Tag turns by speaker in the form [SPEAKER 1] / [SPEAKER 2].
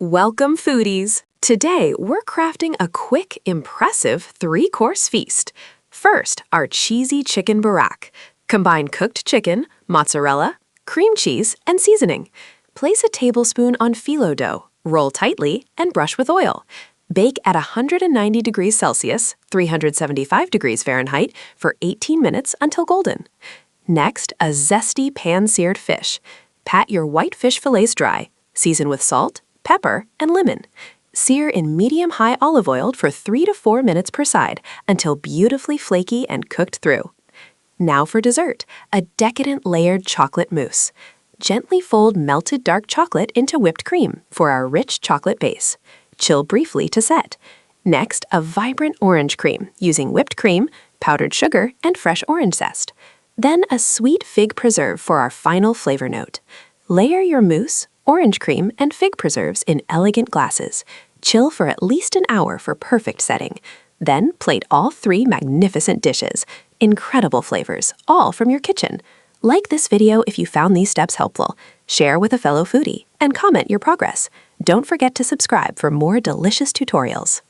[SPEAKER 1] Welcome, foodies! Today, we're crafting a quick, impressive three-course feast. First, our cheesy chicken Burak. Combine cooked chicken, mozzarella, cream cheese, and seasoning. Place a tablespoon on phyllo dough, roll tightly, and brush with oil. Bake at 190 degrees Celsius, 375 degrees Fahrenheit, for 18 minutes until golden. Next, a zesty pan-seared fish. Pat your white fish fillets dry. Season with salt, pepper, and lemon. Sear in medium-high olive oil for 3 to 4 minutes per side until beautifully flaky and cooked through. Now for dessert, a decadent layered chocolate mousse. Gently fold melted dark chocolate into whipped cream for our rich chocolate base. Chill briefly to set. Next, a vibrant orange cream using whipped cream, powdered sugar, and fresh orange zest. Then a sweet fig preserve for our final flavor note. Layer your mousse, orange cream, and fig preserves in elegant glasses. Chill for at least an hour for perfect setting. Then plate all 3 magnificent dishes. Incredible flavors, all from your kitchen. Like this video if you found these steps helpful. Share with a fellow foodie, and comment your progress. Don't forget to subscribe for more delicious tutorials.